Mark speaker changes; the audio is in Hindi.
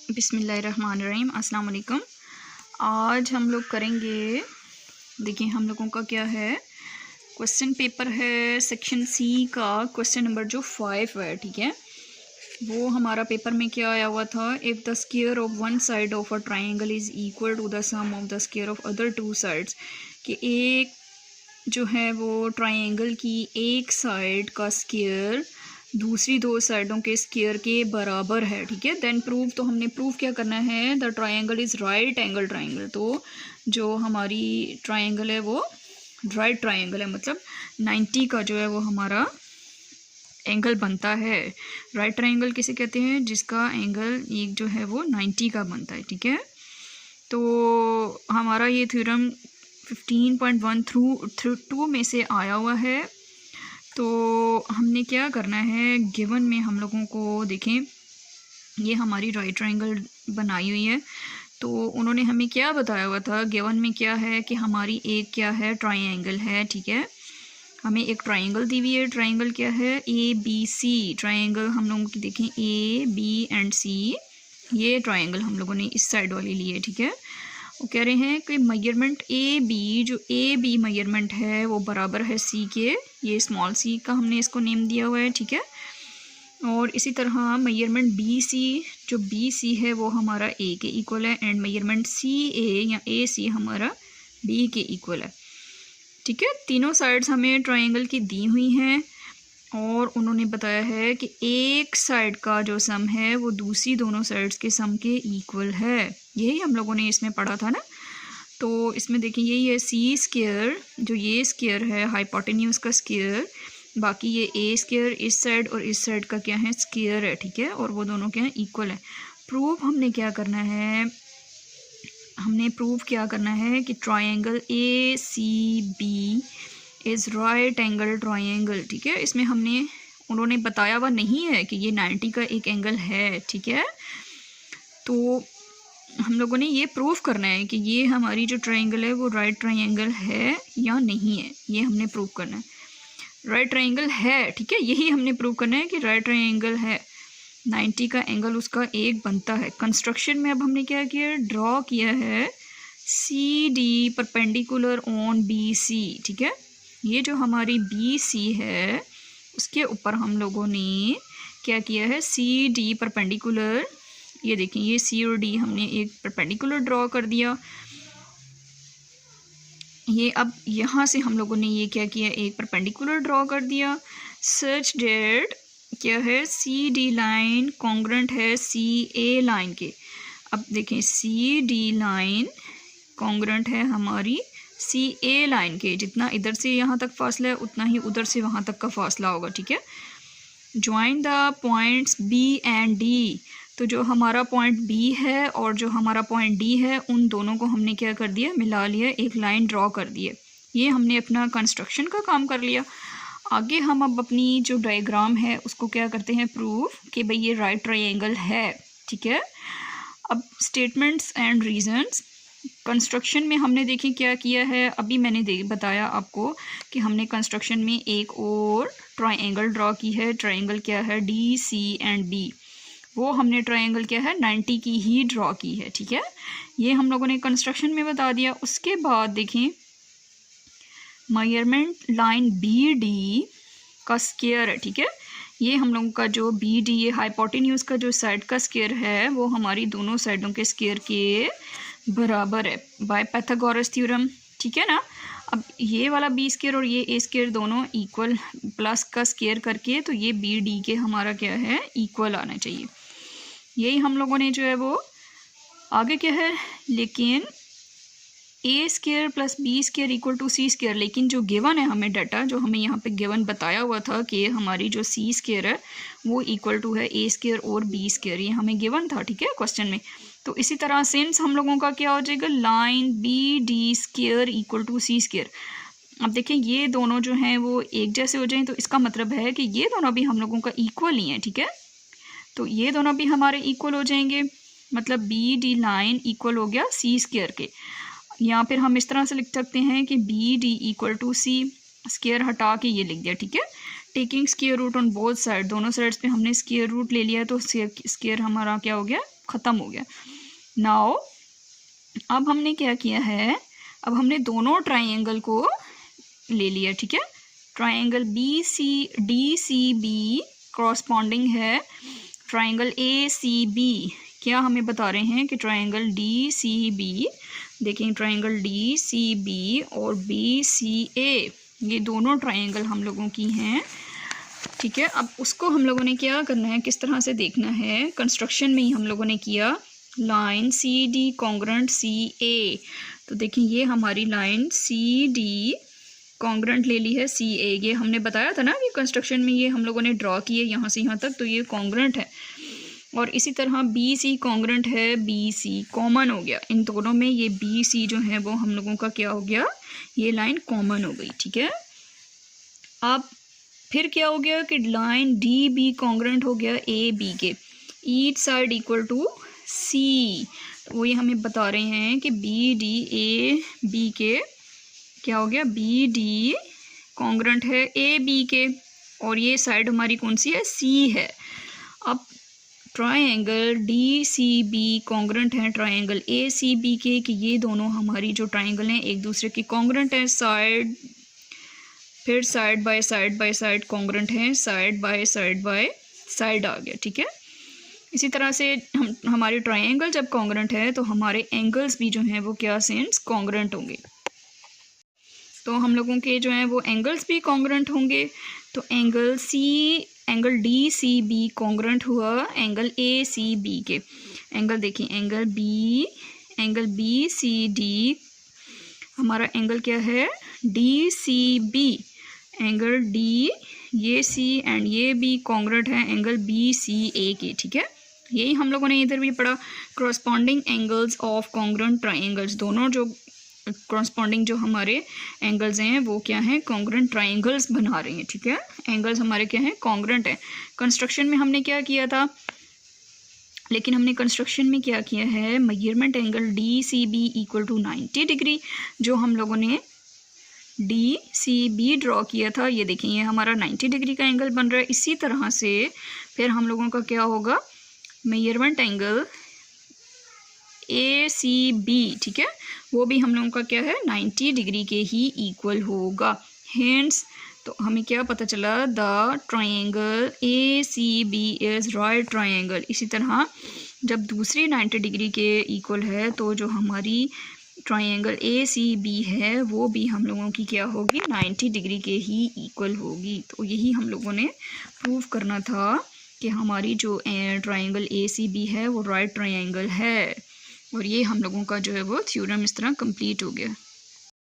Speaker 1: बिस्मिल्लाहिर्रहमानिर्रहीम, अस्सलाम वालेकुम। आज हम लोग करेंगे, देखिए हम लोगों का क्या है, क्वेश्चन पेपर है सेक्शन सी का क्वेश्चन नंबर जो 5 है, ठीक है। वो हमारा पेपर में क्या आया हुआ था, if the square of one side of a triangle is equal to the sum of the square of other two sides, कि एक जो है वो ट्राइंगल की एक साइड का स्क्वायर दूसरी दो साइडों के स्क्वायर के बराबर है, ठीक है। देन प्रूव, तो हमने प्रूव क्या करना है, the triangle is right angle triangle. तो जो हमारी ट्राइंगल है वो राइट ट्राइंगल है, मतलब 90 का जो है वो हमारा एंगल बनता है। राइट ट्राइंगल किसे कहते हैं, जिसका एंगल एक जो है वो 90 का बनता है, ठीक है। तो हमारा ये थ्योरम 15.1 में से आया हुआ है। तो हमने क्या करना है, गिवन में हम लोगों को देखें, ये हमारी राइट ट्राइंगल बनाई हुई है। तो उन्होंने हमें क्या बताया हुआ था, गिवन में क्या है कि हमारी एक क्या है, ट्राइंगल है, ठीक है। हमें एक ट्राइंगल दी हुई है, ट्राइंगल क्या है, ABC ट्राइंगल। हम लोगों की देखें A, B, C, ये ट्राइंगल हम लोगों ने इस साइड वाली ली है, ठीक है। वो कह रहे हैं कि मेजरमेंट ए बी मेजरमेंट है वो बराबर है सी के, ये स्मॉल सी का हमने इसको नेम दिया हुआ है, ठीक है। और इसी तरह मेजरमेंट BC, जो BC है वो हमारा ए के इक्वल है, एंड मेजरमेंट CA या AC हमारा B के इक्वल है, ठीक है। तीनों साइड्स हमें ट्राइंगल की दी हुई हैं और उन्होंने बताया है कि एक साइड का जो सम है वो दूसरी दोनों साइड्स के सम के इक्वल है। यही हम लोगों ने इसमें पढ़ा था ना। तो इसमें देखिए यही है सी स्क्वायर, जो ये स्क्वायर है हाइपोटेन्यूज का स्क्वायर, बाकी ये ए स्क्वायर इस साइड और इस साइड का क्या है, स्क्वायर है, ठीक है। और वो दोनों क्या है, इक्वल है। प्रूफ हमने क्या करना है, हमने प्रूव क्या करना है कि triangle ACB is right angle triangle, ठीक है। इसमें हमने, उन्होंने बताया हुआ नहीं है कि ये 90 का एक एंगल है, ठीक है। तो हम लोगों ने ये प्रूव करना है कि ये हमारी जो ट्राइंगल है वो राइट ट्राइंगल है या नहीं है, ये हमने प्रूव करना है। राइट ट्राइंगल है, ठीक है, यही हमने प्रूव करना है कि राइट ट्राइंगल है, 90 का एंगल उसका एक बनता है। कंस्ट्रक्शन में अब हमने क्या किया, ड्रॉ किया है CD परपेंडिकुलर ऑन BC, ठीक है। ये जो हमारी BC है उसके ऊपर हम लोगों ने क्या किया है, CD परपेंडिकुलर, ये देखें ये C और D हमने एक परपेंडिकुलर ड्रॉ कर दिया। ये अब यहाँ से हम लोगों ने ये क्या किया, एक परपेंडिकुलर ड्रॉ कर दिया, सच डेट क्या है, CD लाइन कॉन्ग्रेंट है CA लाइन के। अब देखें CD लाइन कॉन्ग्रेंट है हमारी CA लाइन के, जितना इधर से यहाँ तक फासला है उतना ही उधर से वहाँ तक का फासला होगा, ठीक है। Join the points B and D, तो जो हमारा पॉइंट B है और जो हमारा पॉइंट D है उन दोनों को हमने क्या कर दिया, मिला लिया, एक लाइन ड्रॉ कर दी है। ये हमने अपना कंस्ट्रक्शन का काम कर लिया। आगे हम अब अपनी जो डायग्राम है उसको क्या करते हैं, प्रूफ कि भाई ये राइट ट्राइंगल है, ठीक है। अब स्टेटमेंट्स एंड रीजंस। कंस्ट्रक्शन में हमने देखिए क्या किया है, अभी मैंने बताया आपको कि हमने कंस्ट्रक्शन में एक और ट्राइंगल ड्रॉ की है। ट्राइंगल क्या है, DC एंड D, वो हमने ट्राइंगल क्या है 90 की ही ड्रॉ की है, ठीक है। ये हम लोगों ने कंस्ट्रक्शन में बता दिया। उसके बाद देखें मेजरमेंट लाइन BD का स्क्वायर है, ठीक है। ये हम लोगों का जो BD, ये हाइपोटेन्यूज का जो साइड का स्क्वायर है वो हमारी दोनों साइडों के स्क्वायर के बराबर है बाय पाइथागोरस थ्योरम, ठीक है ना। अब ये वाला B स्क्वायर और ये A स्क्वायर दोनों इक्वल, प्लस का स्क्वायर करके तो ये BD के हमारा क्या है, इक्वल आना चाहिए। यही हम लोगों ने जो है वो आगे क्या है, लेकिन A square plus B square equal to C square, लेकिन जो गिवन है हमें डाटा, जो हमें यहाँ पे गिवन बताया हुआ था कि हमारी जो C स्क्वायर है वो इक्वल टू है A स्क्वायर और B स्क्वायर, ये हमें गिवन था, ठीक है, क्वेश्चन में। तो इसी तरह सिंस हम लोगों का क्या हो जाएगा, line BD square equal to C square. अब देखें ये दोनों जो हैं वो एक जैसे हो जाएं तो इसका मतलब है कि ये दोनों भी हम लोगों का इक्वल ही हैं, ठीक है। तो ये दोनों भी हमारे इक्वल हो जाएंगे, मतलब BD लाइन इक्वल हो गया C स्क्वायर के। या फिर हम इस तरह से लिख सकते हैं कि BD equal to C, square हटा के ये लिख दिया, ठीक है। Taking square root on both side, दोनों साइड्स पे हमने स्क्वायर रूट ले लिया तो स्क्वायर हमारा क्या हो गया, ख़त्म हो गया। नाउ अब हमने क्या किया है, अब हमने दोनों ट्राइंगल को ले लिया, ठीक है। ट्राइंगल DCB कॉरस्पॉन्डिंग है ट्राइंगल ACB। क्या हमें बता रहे हैं कि ट्राइंगल DCB, देखें ट्राइंगल DCB और BCA ये दोनों ट्राइंगल हम लोगों की हैं, ठीक है। अब उसको हम लोगों ने क्या करना है, किस तरह से देखना है, कंस्ट्रक्शन में ही हम लोगों ने किया लाइन CD कॉन्ग्रेंट CA। तो देखिए ये हमारी लाइन CD कॉन्ग्रेंट ले ली है CA। ये हमने बताया था ना कि कंस्ट्रक्शन में ये हम लोगों ने ड्रॉ किए यहाँ से यहाँ तक, तो ये कॉन्ग्रेंट है। और इसी तरह BC कॉन्ग्रेंट है BC, कॉमन हो गया इन दोनों में, ये BC जो है वो हम लोगों का क्या हो गया, ये लाइन कॉमन हो गई, ठीक है। अब फिर क्या हो गया कि लाइन DB कॉन्ग्रेंट हो गया AB के, each side equal to C। तो ये हमें बता रहे हैं कि BDAB के क्या हो गया, BD कॉन्ग्रेंट है AB के, और ये साइड हमारी कौन सी है, C है। अब ट्राइंगल DCB कॉन्ग्रेंट है ट्राइंगल ACB के, कि ये दोनों हमारी जो ट्राइंगल हैं एक दूसरे के कॉन्ग्रेंट हैं, साइड फिर साइड बाय साइड कॉन्ग्रेंट हैं, साइड बाय साइड आ गया, ठीक है। इसी तरह से हमारे ट्राइंगल जब कॉन्ग्रेंट है तो हमारे एंगल्स भी जो हैं वो क्या सेंस कॉन्ग्रेंट होंगे। तो हम लोगों के जो हैं वो एंगल्स भी कॉन्ग्रेंट होंगे। तो एंगल DCB कॉन्ग्रेंट हुआ एंगल ACB के। एंगल देखिए एंगल BCD हमारा एंगल क्या है, DCB। एंगल D ये C एंड ये B कॉन्ग्रेंट है एंगल BCA के, ठीक है। यही हम लोगों ने इधर भी पढ़ा, corresponding angles of congruent triangles. दोनों जो करस्पॉन्डिंग जो हमारे एंगल्स हैं वो क्या हैं, कॉन्ग्रेंट ट्राइंगल्स बना रहे हैं, ठीक है। एंगल्स हमारे क्या हैं, कॉन्ग्रेंट हैं। कंस्ट्रक्शन में हमने क्या किया था, लेकिन हमने कंस्ट्रक्शन में क्या किया है, measurement angle DCB equal to 90 degree, जो हम लोगों ने DCB ड्रॉ किया था, ये देखें ये हमारा 90 डिग्री का एंगल बन रहा है। इसी तरह से फिर हम लोगों का क्या होगा, मेजरमेंट एंगल ACB, ठीक है, वो भी हम लोगों का क्या है 90 डिग्री के ही इक्वल होगा। हेंस तो हमें क्या पता चला, the triangle ACB is right triangle. इसी तरह जब दूसरी 90 डिग्री के इक्वल है तो जो हमारी ट्राइंगल ACB है वो भी हम लोगों की क्या होगी, 90 डिग्री के ही इक्वल होगी। तो यही हम लोगों ने प्रूव करना था कि हमारी जो ट्राइंगल ACB है वो राइट ट्राइंगल है। और ये हम लोगों का जो है वो थ्योरम इस तरह कंप्लीट हो गया।